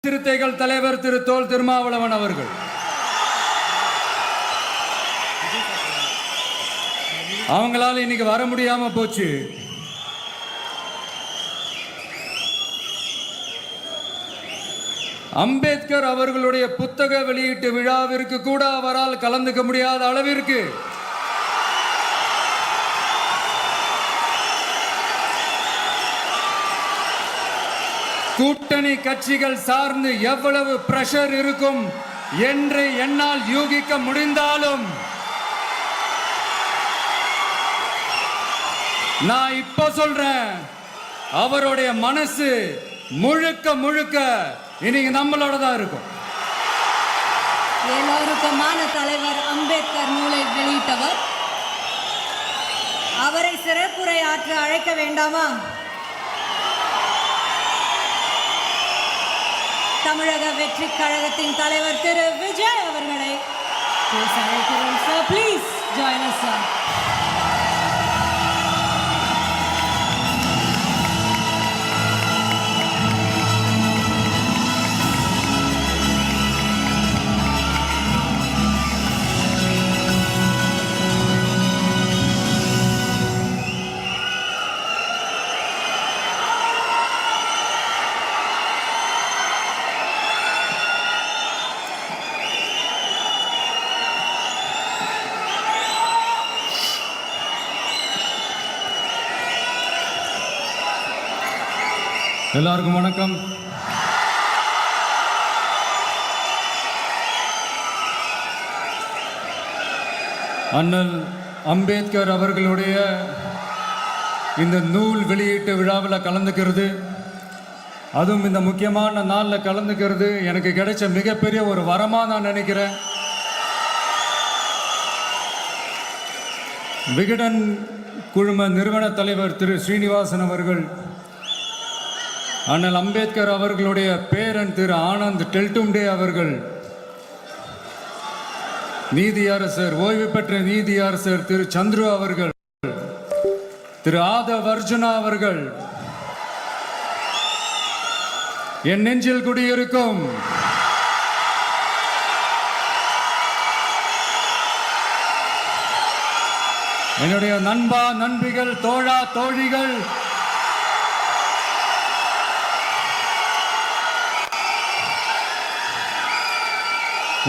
சிறுத்தைகள் தலைவர் திரு தோல் திருமாவளவன் அவர்கள், அவங்களால இன்னைக்கு வர முடியாம போச்சு. அம்பேத்கர் அவர்களுடைய புத்தக வெளியீட்டு விழாவிற்கு கூட அவரால் கலந்துக்க முடியாத அளவிற்கு கூட்டணி கட்சிகள் சார்ந்து எவ்வளவு பிரஷர் இருக்கும் என்று என்னால் யூகிக்க முடிந்தாலும் நான் இப்ப சொல்றேன், அவருடைய மனசு முழுக்க முழுக்க இன்னைக்கு நம்மளோட தான் இருக்கும். எல்லோருக்குமான தலைவர் அம்பேத்கர் நூலை வெளியிட்டவர், அவரை சிறப்புரை ஆற்ற அழைக்க வேண்டாமா? தமிழக வெற்றி கழகத்தின் தலைவர் திரு விஜய் அவர்களை அழைக்கிறோம். Sir, please join us sir. எல்லாருக்கும் வணக்கம். அண்ணல் அம்பேத்கர் அவர்களுடைய இந்த நூல் வெளியீட்டு விழாவில் கலந்துக்கிறது, அதுவும் இந்த முக்கியமான நாளில் கலந்துக்கிறது எனக்கு கிடைச்ச மிகப்பெரிய ஒரு வரமாக நான் நினைக்கிறேன். விகடன் குழும நிறுவன தலைவர் திரு ஸ்ரீனிவாசன் அவர்கள், அண்ணல் அம்பேத்கர் அவர்களுடைய பேரன் திரு ஆனந்த் டெல்டும்டே அவர்கள், நீதியரசர் ஓய்வு பெற்ற நீதியரசர் திரு சந்துரு அவர்கள், திரு ஆதவ் அர்ஜுனா அவர்கள், என் நெஞ்சில் குடியிருக்கும் என்னுடைய நண்பா நண்பிகள், தோழா தோழிகள்,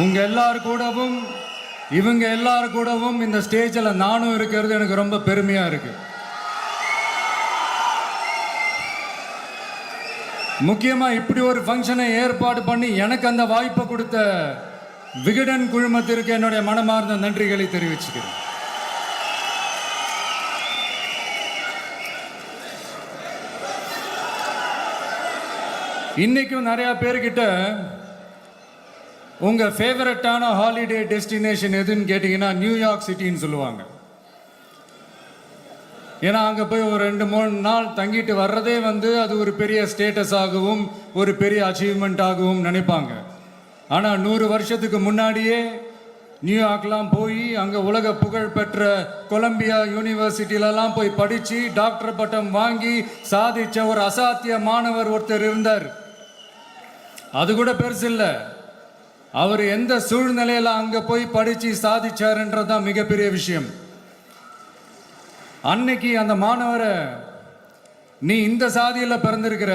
உங்க எல்லாரு கூடவும் இவங்க எல்லாரு கூடவும் இந்த ஸ்டேஜில் நானும் இருக்கிறது எனக்கு ரொம்ப பெருமையா இருக்கு. முக்கியமா இப்படி ஒரு ஃபங்க்ஷனை ஏற்பாடு பண்ணி எனக்கு அந்த வாய்ப்பை கொடுத்த விகடன் குழுமத்திற்கு என்னுடைய மனமார்ந்த நன்றிகளை தெரிவிச்சுக்கிறேன். இன்னைக்கும் நிறைய பேர்கிட்ட உங்கள் ஃபேவரட்டான ஹாலிடே டெஸ்டினேஷன் எதுன்னு கேட்டிங்கன்னா நியூயார்க் சிட்டின்னு சொல்லுவாங்க. ஏன்னா அங்கே போய் ஒரு 2-3 நாள் தங்கிட்டு வர்றதே அது ஒரு பெரிய ஸ்டேட்டஸ் ஆகவும் ஒரு பெரிய அச்சீவ்மெண்ட் ஆகவும் நினைப்பாங்க. ஆனால் 100 வருஷத்துக்கு முன்னாடியே நியூயார்க்லாம் போய் அங்கே உலக புகழ் பெற்ற கொலம்பியா யூனிவர்சிட்டியிலலாம் போய் படித்து டாக்டர் பட்டம் வாங்கி சாதித்த ஒரு அசாத்திய மாணவர் ஒருத்தர் இருந்தார். அது கூட பெருசு இல்லை, அவர் எந்த சூழ்நிலையில் அங்கே போய் படித்து சாதிச்சாருன்றதுதான் மிகப்பெரிய விஷயம். அன்னைக்கு அந்த மாணவரை, நீ இந்த சாதியில் பிறந்திருக்கிற,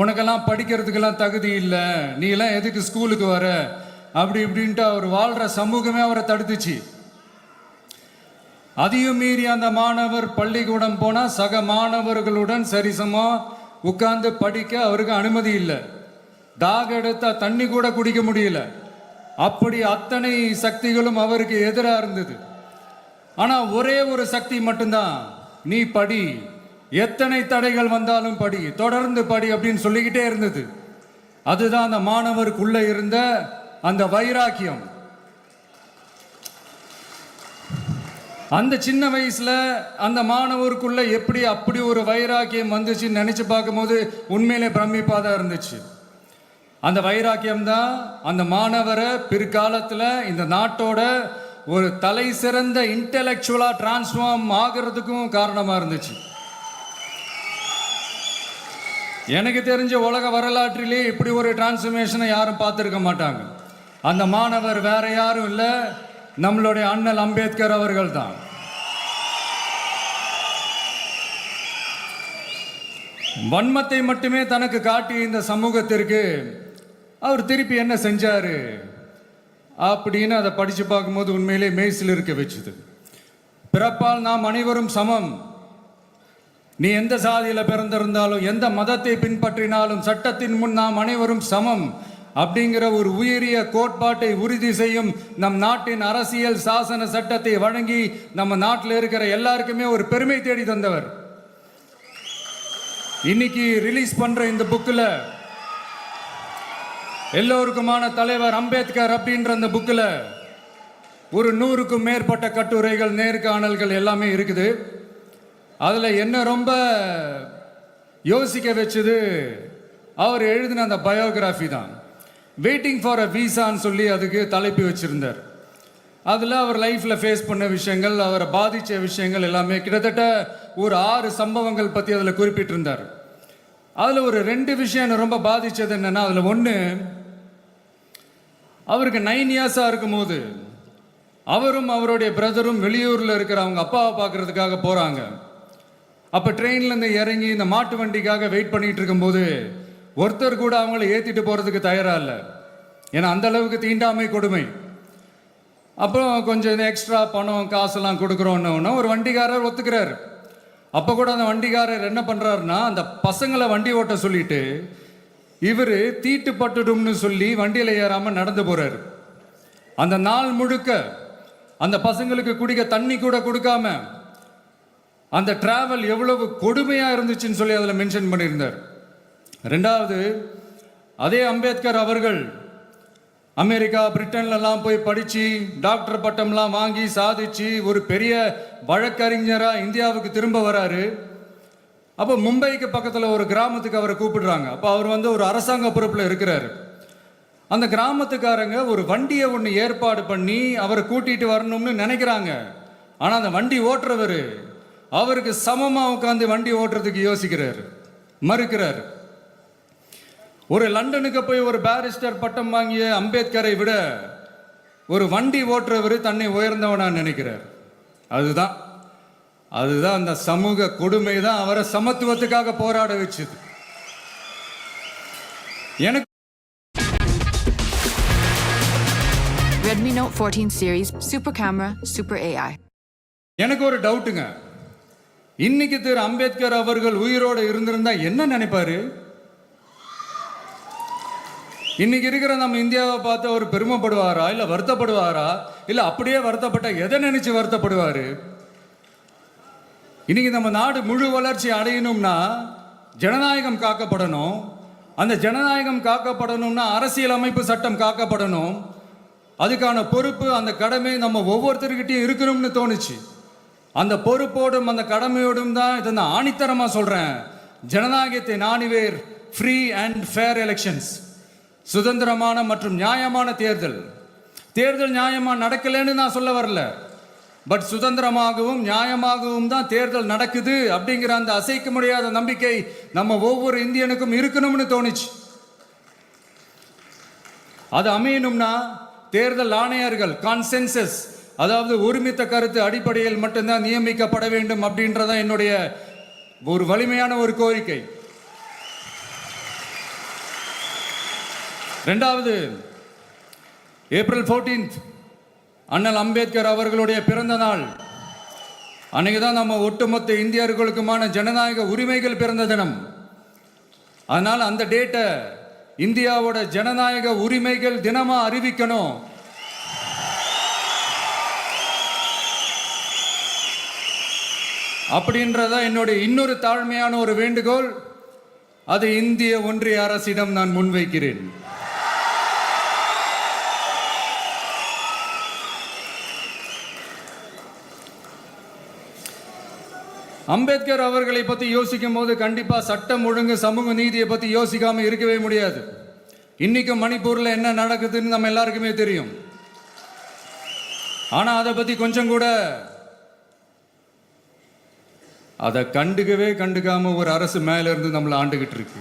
உனக்கெல்லாம் படிக்கிறதுக்கெல்லாம் தகுதி இல்லை, நீ எல்லாம் எதுக்கு ஸ்கூலுக்கு வர, அப்படி இப்படின்ட்டு அவர் வாழ்கிற சமூகமே அவரை தடுத்துச்சு. அதையும் மீறி அந்த மாணவர் பள்ளிக்கூடம் போனால் சக மாணவர்களுடன் சரிசமாக உட்கார்ந்து படிக்க அவருக்கு அனுமதி இல்லை. தாக எடுத்தா தண்ணி கூட குடிக்க முடியல. அப்படி அத்தனை சக்திகளும் அவருக்கு எதிராக இருந்தது. ஆனால் ஒரே ஒரு சக்தி மட்டும்தான், நீ படி, எத்தனை தடைகள் வந்தாலும் படி, தொடர்ந்து படி அப்படின்னு சொல்லிக்கிட்டே இருந்தது. அதுதான் அந்த மாணவருக்குள்ள இருந்த அந்த வைராக்கியம். அந்த சின்ன வயசுல அந்த மாணவருக்குள்ள எப்படி அப்படி ஒரு வைராக்கியம் வந்துச்சுன்னு நினைச்சு பார்க்கும்போது உண்மையிலே பிரமிப்பாக தான் இருந்துச்சு. அந்த வைராக்கியம் தான் அந்த மாணவரை பிற்காலத்தில் இந்த நாட்டோட ஒரு தலை சிறந்த இன்டெலெக்சுவலாக டிரான்ஸ்ஃபார்ம் ஆகிறதுக்கும் காரணமாக இருந்துச்சு. எனக்கு தெரிஞ்ச உலக வரலாற்றிலே இப்படி ஒரு டிரான்ஸ்ஃபர்மேஷனை யாரும் பார்த்துருக்க மாட்டாங்க. அந்த மாணவர் வேற யாரும் இல்லை, நம்மளுடைய அண்ணல் அம்பேத்கர் அவர்கள் தான். வன்மத்தை மட்டுமே தனக்கு காட்டிய இந்த சமூகத்திற்கு அவர் திருப்பி என்ன செஞ்சாரு அப்படின்னு அதை படித்து பார்க்கும்போது உண்மையிலே மெய்சில் இருக்க வச்சுது. பிறப்பால் நாம் அனைவரும் சமம். நீ எந்த சாதியில் பிறந்திருந்தாலும் எந்த மதத்தை பின்பற்றினாலும் சட்டத்தின் முன் நாம் அனைவரும் சமம் அப்படிங்கிற ஒரு உயரிய கோட்பாட்டை உறுதி செய்யும் நம் நாட்டின் அரசியல் சாசன சட்டத்தை வழங்கி நம்ம நாட்டில் இருக்கிற எல்லாருக்குமே ஒரு பெருமை தேடி தந்தவர். இன்னைக்கு ரிலீஸ் பண்ற இந்த புக்கில் எல்லோருக்குமான தலைவர் அம்பேத்கர் அப்படின்ற அந்த புக்கில் ஒரு 100க்கும் மேற்பட்ட கட்டுரைகள், நேர்காணல்கள் எல்லாமே இருக்குது. அதில் என்ன ரொம்ப யோசிக்க வச்சது அவர் எழுதின அந்த பயோகிராஃபி தான். வெயிட்டிங் ஃபார் அ வீசான்னு சொல்லி அதுக்கு தலைப்பு வச்சிருந்தார். அதில் அவர் லைஃப்பில் ஃபேஸ் பண்ண விஷயங்கள், அவரை பாதித்த விஷயங்கள் எல்லாமே கிட்டத்தட்ட ஒரு 6 சம்பவங்கள் பற்றி அதில் குறிப்பிட்டிருந்தார். அதில் ஒரு 2 விஷயம் என்னை ரொம்ப பாதித்தது என்னென்னா, அதில் ஒன்று, அவருக்கு 9 இயர்ஸாக இருக்கும்போது அவரும் அவருடைய பிரதரும் வெளியூரில் இருக்கிற அவங்க அப்பாவை பார்க்குறதுக்காக போகிறாங்க. அப்போ ட்ரெயின்லேருந்து இறங்கி இந்த மாட்டு வண்டிக்காக வெயிட் பண்ணிகிட்டு இருக்கும்போது ஒருத்தர் கூட அவங்கள ஏற்றிட்டு போகிறதுக்கு தயாராக இல்லை. ஏன்னா அந்த அளவுக்கு தீண்டாமை கொடுமை. அப்புறம் கொஞ்சம் எக்ஸ்ட்ரா பணம் காசெல்லாம் கொடுக்குறோன்னு ஒரு வண்டிக்காரர் ஒத்துக்கிறார். அப்போ கூட அந்த வண்டிக்காரர் என்ன பண்ணுறாருன்னா, அந்த பசங்களை வண்டி ஓட்ட சொல்லிட்டு இவர் தீட்டுப்பட்டுடும்னு சொல்லி வண்டியில் ஏறாமல் நடந்து போகிறார். அந்த நாள் முழுக்க அந்த பசங்களுக்கு குடிக்க தண்ணி கூட கொடுக்காம அந்த டிராவல் எவ்வளவு கொடுமையாக இருந்துச்சுன்னு சொல்லி அதில் மென்ஷன் பண்ணியிருந்தார். 2வது, அதே அம்பேத்கர் அவர்கள் அமெரிக்கா, பிரிட்டன்லலாம் போய் படித்து டாக்டர் பட்டம்லாம் வாங்கி சாதிச்சு ஒரு பெரிய வழக்கறிஞராக இந்தியாவுக்கு திரும்ப வராரு. அப்போ மும்பைக்கு பக்கத்தில் ஒரு கிராமத்துக்கு அவரை கூப்பிடுறாங்க. அப்போ அவர் ஒரு அரசாங்க பொறுப்பில் இருக்கிறார். அந்த கிராமத்துக்காரங்க ஒரு வண்டியை ஒன்று ஏற்பாடு பண்ணி அவரை கூட்டிகிட்டு வரணும்னு நினைக்கிறாங்க. ஆனால் அந்த வண்டி ஓட்டுறவர் அவருக்கு சமமாக உட்காந்து வண்டி ஓட்டுறதுக்கு யோசிக்கிறார், மறுக்கிறார். ஒரு லண்டனுக்கு போய் ஒரு பாரிஸ்டர் பட்டம் வாங்கிய அம்பேத்கரை விட ஒரு வண்டி ஓட்டுறவர் தன்னை உயர்ந்தவனா நினைக்கிறார். அதுதான் அந்த சமூக கொடுமை தான் அவரை சமத்துவத்துக்காக போராட வச்சது. எனக்கு Redmi Note 14 series, super camera, super AI. எனக்கு ஒரு டவுட்டுங்க. இன்னைக்கு திரு அம்பேத்கர் அவர்கள் உயிரோடு இருந்திருந்தா என்ன நினைப்பாரு? இன்னைக்கு இருக்கிற நம்ம இந்தியாவை பார்த்து அவர் பெருமைப்படுவாரா, இல்லை வருத்தப்படுவாரா, இல்லை அப்படியே வருத்தப்பட்ட எதை நினைச்சு வருத்தப்படுவாரு? இன்னைக்கு நம்ம நாடு முழு வளர்ச்சி அடையணும்னா ஜனநாயகம் காக்கப்படணும். அந்த ஜனநாயகம் காக்கப்படணும்னா அரசியலமைப்பு சட்டம் காக்கப்படணும். அதுக்கான பொறுப்பு, அந்த கடமை நம்ம ஒவ்வொருத்தருக்கிட்டையும் இருக்கணும்னு தோணுச்சு. அந்த பொறுப்போடும் அந்த கடமையோடும் தான் இதை நான் ஆணித்தரமாக சொல்கிறேன். ஜனநாயகத்தை நாணிவேர் ஃப்ரீ அண்ட் ஃபேர் எலெக்ஷன்ஸ், சுதந்திரமான மற்றும் நியாயமான தேர்தல். தேர்தல் நியாயமாக நடக்கலைன்னு நான் சொல்ல வரல, பட் சுதந்திரமாகவும் நியாயமாகவும் தான் தேர்தல் நடக்குது அப்படிங்கிற அந்த அசைக்க முடியாத நம்பிக்கை நம்ம ஒவ்வொரு இந்தியனுக்கும் இருக்கணும்னு தோணுச்சு. அது அமையணும்னா தேர்தல் ஆணையர்கள் கான்சென்சஸ், அதாவது ஒருமித்த கருத்து அடிப்படையில் மட்டும்தான் நியமிக்கப்பட வேண்டும் அப்படின்றதான் என்னுடைய ஒரு வலிமையான ஒரு கோரிக்கை. 2வது, ஏப்ரல் 14 அண்ணல் அம்பேத்கர் அவர்களுடைய பிறந்த நாள். அன்னைக்கு தான் நம்ம ஒட்டுமொத்த இந்தியர்களுக்குமான ஜனநாயக உரிமைகள் பிறந்த தினம். அதனால் அந்த டேட்டை இந்தியாவோட ஜனநாயக உரிமைகள் தினமா அறிவிக்கணும். அப்படின்றத என்னுடைய இன்னொரு தாழ்மையான ஒரு வேண்டுகோள். அது இந்திய ஒன்றிய அரசிடம் நான் முன்வைக்கிறேன். அம்பேத்கர் அவர்களை பற்றி யோசிக்கும் போது கண்டிப்பாக சட்டம் ஒழுங்கு, சமூக நீதியை பற்றி யோசிக்காம இருக்கவே முடியாது. இன்னைக்கு மணிப்பூரில் என்ன நடக்குதுன்னு நம்ம எல்லாருக்குமே தெரியும். ஆனால் அதை பற்றி கொஞ்சம் கூட அதை கண்டுக்காம ஒரு அரசு மேல இருந்து நம்மளை ஆண்டுகிட்டு இருக்கு.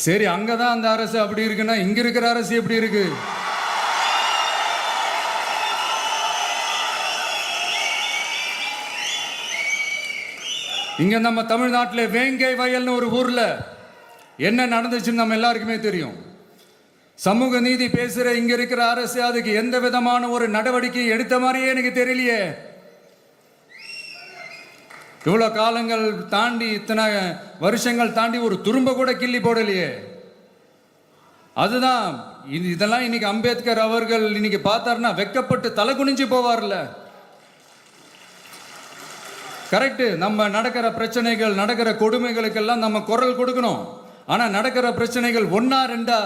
சரி, அங்கதான் அந்த அரசு அப்படி இருக்குன்னா இங்க இருக்கிற அரசு எப்படி இருக்கு? இங்க நம்ம தமிழ்நாட்டில் வேங்கை வயல்னு ஒரு ஊர்ல என்ன நடந்துச்சுன்னு நம்ம எல்லாருக்குமே தெரியும். சமூக நீதி பேசுற இங்க இருக்கிற அரசு அதுக்கு எந்த விதமான ஒரு நடவடிக்கை எடுத்த மாதிரியே எனக்கு தெரியலையே. இவ்வளவு காலங்கள் தாண்டி, இத்தனை வருஷங்கள் தாண்டி ஒரு துரும்ப கூட கிள்ளி போடலையே. அதுதான் இதெல்லாம் இன்னைக்கு அம்பேத்கர் அவர்கள் இன்னைக்கு பார்த்தாருன்னா வெக்கப்பட்டு தலை குனிஞ்சு போவார்ல. கரெக்ட், நம்ம நடக்கிற பிரச்சனைகள், நடக்கிற கொடுமைகளுக்கெல்லாம் நம்ம குரல் கொடுக்கணும். ஆனா நடக்கிற பிரச்சனைகள் ஒன்னா ரெண்டா?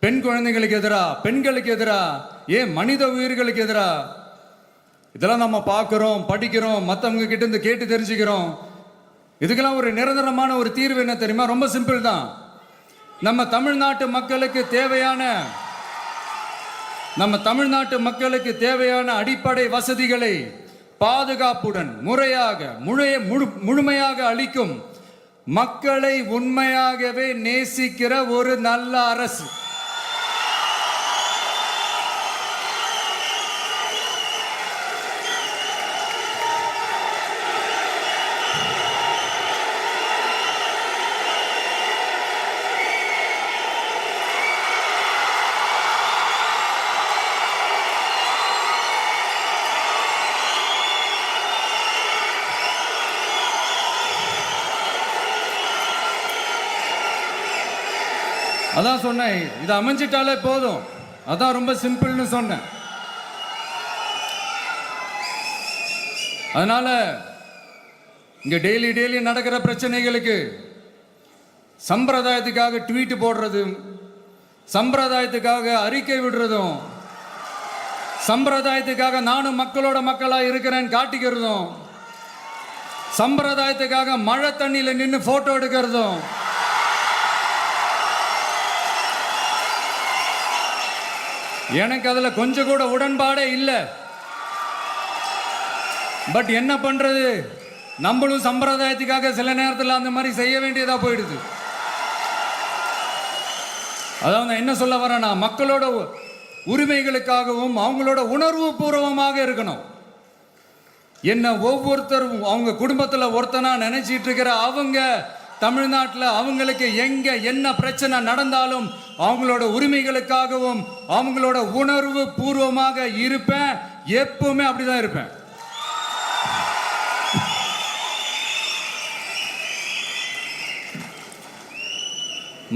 பெண் குழந்தைகளுக்கு எதிரா, பெண்களுக்கு எதிரா, ஏன் மனித உயிர்களுக்கு எதிரா? இதெல்லாம் நம்ம பார்க்கிறோம், படிக்கிறோம், மற்றவங்க கிட்ட இருந்து கேட்டு தெரிஞ்சுக்கிறோம். இதுக்கெல்லாம் ஒரு நிரந்தரமான ஒரு தீர்வு என்ன தெரியுமா? ரொம்ப சிம்பிள் தான். நம்ம தமிழ்நாட்டு மக்களுக்கு தேவையான அடிப்படை வசதிகளை பாதுகாப்புடன் முறையாக முழுமையாக அளிக்கும் மக்களை உண்மையாகவே நேசிக்கிற ஒரு நல்ல அரசு. அதான் சொன்னேன், இது அமைஞ்சிட்டாலே போதும். அதான் ரொம்ப சிம்பிள்னு சொன்னேன். அதனால இங்க டெய்லி நடக்கிற பிரச்சனைகளுக்கு சம்பிரதாயத்துக்காக ட்வீட் போடுறதும், சம்பிரதாயத்துக்காக அறிக்கை விடுறதும், சம்பிரதாயத்துக்காக நானும் மக்களா இருக்கிறேன்னு காட்டிக்கிறதும், சம்பிரதாயத்துக்காக மழை தண்ணியில நின்று போட்டோ எடுக்கிறதும், எனக்கு அதுல கொஞ்சம் கூட உடன்பாடே இல்லை. பட் என்ன பண்றது, நம்மளும் சம்பிரதாயத்துக்காக சில நேரத்தில் அந்த மாதிரி செய்ய வேண்டியதா போயிடுது. அதாவது என்ன சொல்ல வரேன்னா, மக்களோட உரிமைகளுக்காகவும் அவங்களோட உணர்வு பூர்வமாக இருக்கணும். என்ன ஒவ்வொருத்தரும் அவங்க குடும்பத்தில் ஒருத்தனா நினைச்சிட்டு இருக்கிற அவங்க தமிழ்நாட்டில் அவங்களுக்கு எங்க என்ன பிரச்சனை நடந்தாலும் அவங்களோட உரிமைகளுக்காகவும் அவங்களோட உணர்வு பூர்வமாக இருப்பேன். எப்பவுமே அப்படிதான் இருப்பேன்.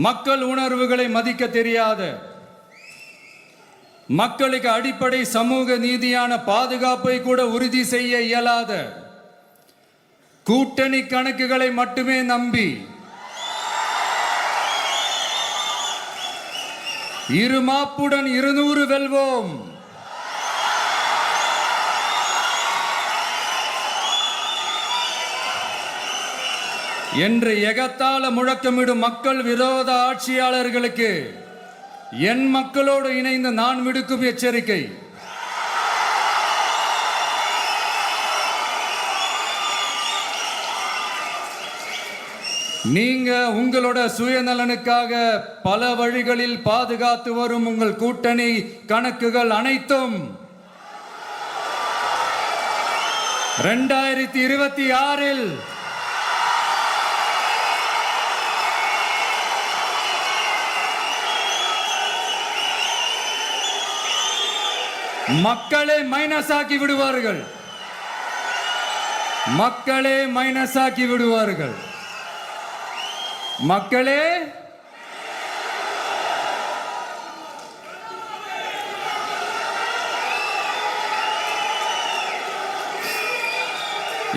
மக்கள் உணர்வுகளை மதிக்க தெரியாத, மக்களுக்கு அடிப்படை சமூக நீதியான பாதுகாப்பை கூட உறுதி செய்ய இயலாத, கூட்டணி கணக்குகளை மட்டுமே நம்பி இருமாப்புடன் 200 வெல்வோம், என்று எகத்தால முழக்கமிடும் மக்கள் விரோத ஆட்சியாளர்களுக்கு என் மக்களோடு இணைந்து நான் விடுக்கும் எச்சரிக்கை, நீங்க உங்களோட சுயநலனுக்காக பல வழிகளில் பாதுகாத்து வரும் உங்கள் கூட்டணி கணக்குகள் அனைத்தும் 2026 மக்களே மைனஸ் ஆக்கி விடுவார்கள். மக்களே மைனஸ் ஆக்கி விடுவார்கள். மக்களே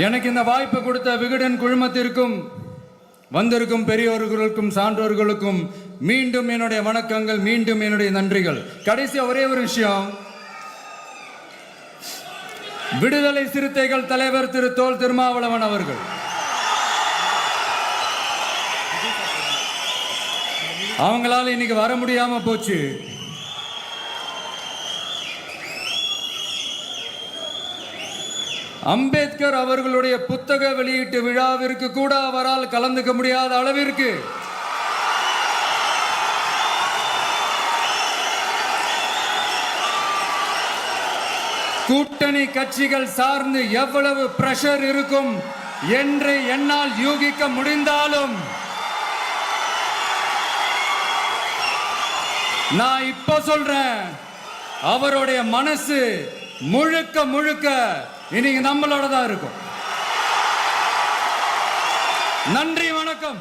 எனக்கு இந்த வாய்ப்பு கொடுத்த விகடன் குழுமத்திற்கும் வந்திருக்கும் பெரியோர்களுக்கும் சான்றோர்களுக்கும் மீண்டும் என்னுடைய வணக்கங்கள், மீண்டும் என்னுடைய நன்றிகள். கடைசியா ஒரே ஒரு விஷயம், விடுதலை சிறுத்தைகள் தலைவர் திரு தோல் திருமாவளவன் அவர்கள் அவங்களால இன்னைக்கு வர முடியாம போச்சு. அம்பேத்கர் அவர்களுடைய புத்தக வெளியீட்டு விழாவிற்கு கூட அவரால் கலந்துக்க முடியாத அளவிற்கு கூட்டணி கட்சிகள் சார்ந்து எவ்வளவு பிரஷர் இருக்கும் என்று என்னால் யூகிக்க முடிந்தாலும் நான் இப்ப சொல்றேன், அவருடைய மனசு முழுக்க முழுக்க இன்னைக்கு நம்மளோட தான் இருக்கும். நன்றி, வணக்கம்.